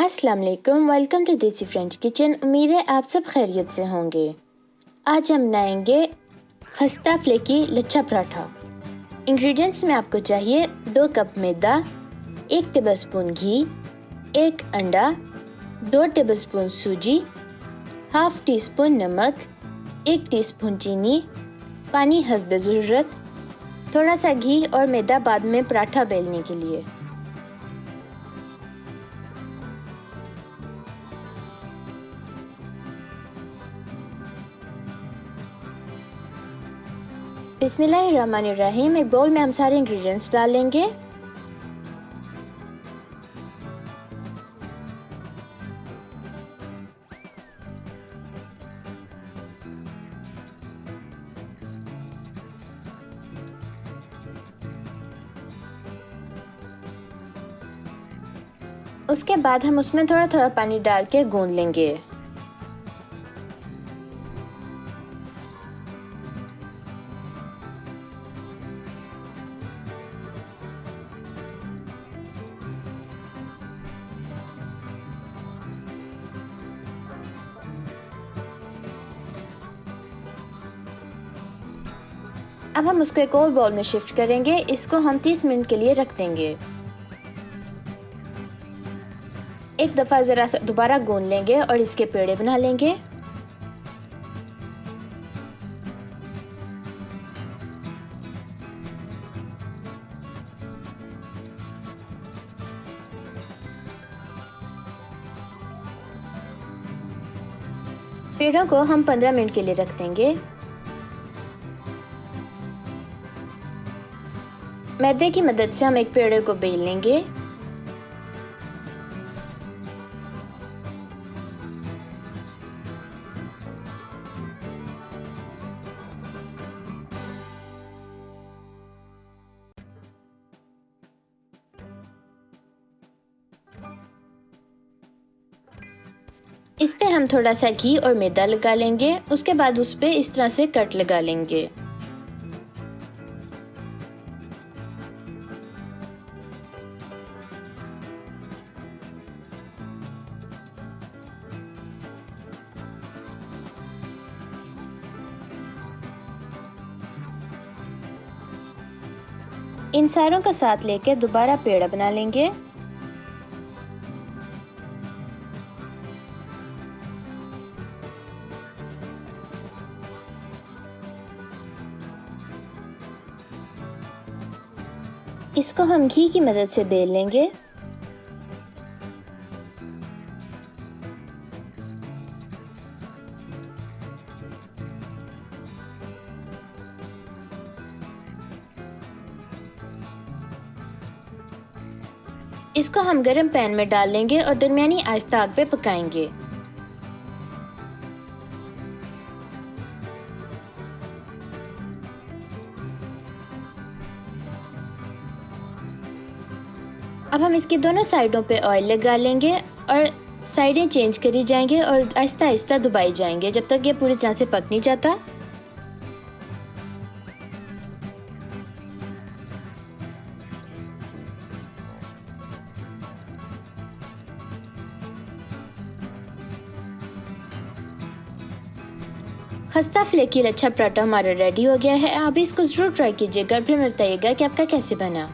अस्सलाम वालेकुम, welcome to देसी फ्रेंच किचन। उम्मीद है आप सब खैरियत से होंगे। आज हम बनाएंगे खस्ता फ्लेकी लच्छा पराठा। इंग्रेडिएंट्स में आपको चाहिए 2 कप मैदा, 1 टेबलस्पून घी, 1 अंडा, 2 टेबलस्पून सूजी, हाफ टी स्पून नमक, 1 टीस्पून चीनी, पानी हस्बे ज़रूरत, थोड़ा सा घी और मैदा बाद में पराठा बेलने के लिए। बिस्मिल्लाहिर्रहमानिर्रहीम। एक बाउल में हम सारे इंग्रेडिएंट्स डालेंगे। उसके बाद हम उसमें थोड़ा थोड़ा पानी डाल के गूंद लेंगे। अब हम उसको एक और बाउल में शिफ्ट करेंगे। इसको हम 30 मिनट के लिए रख देंगे। एक दफ़ा ज़रा दोबारा गूंद लेंगे और इसके पेड़े बना लेंगे। पेड़ों को हम 15 मिनट के लिए रख देंगे। मैदे की मदद से हम एक पेड़े को बेल लेंगे। इस पे हम थोड़ा सा घी और मैदा लगा लेंगे। उसके बाद उस पे इस तरह से कट लगा लेंगे। इन सारों का साथ लेके दोबारा पेड़ा बना लेंगे। इसको हम घी की मदद से बेल लेंगे। इसको हम गरम पैन में डाल लेंगे और दरमियानी आहिस्ता आग पे पकाएंगे। अब हम इसकी दोनों साइडों पे ऑयल लगा लेंगे और साइडें चेंज करी जाएंगे और आहिस्ता आहिस्ता दबाई जाएंगे जब तक ये पूरी तरह से पक नहीं जाता। खस्ता फ्लेकी लच्छा पराठा हमारा रेडी हो गया है। आप इसको ज़रूर ट्राई कीजिएगा और फिर बताइएगा कि आपका कैसे बना।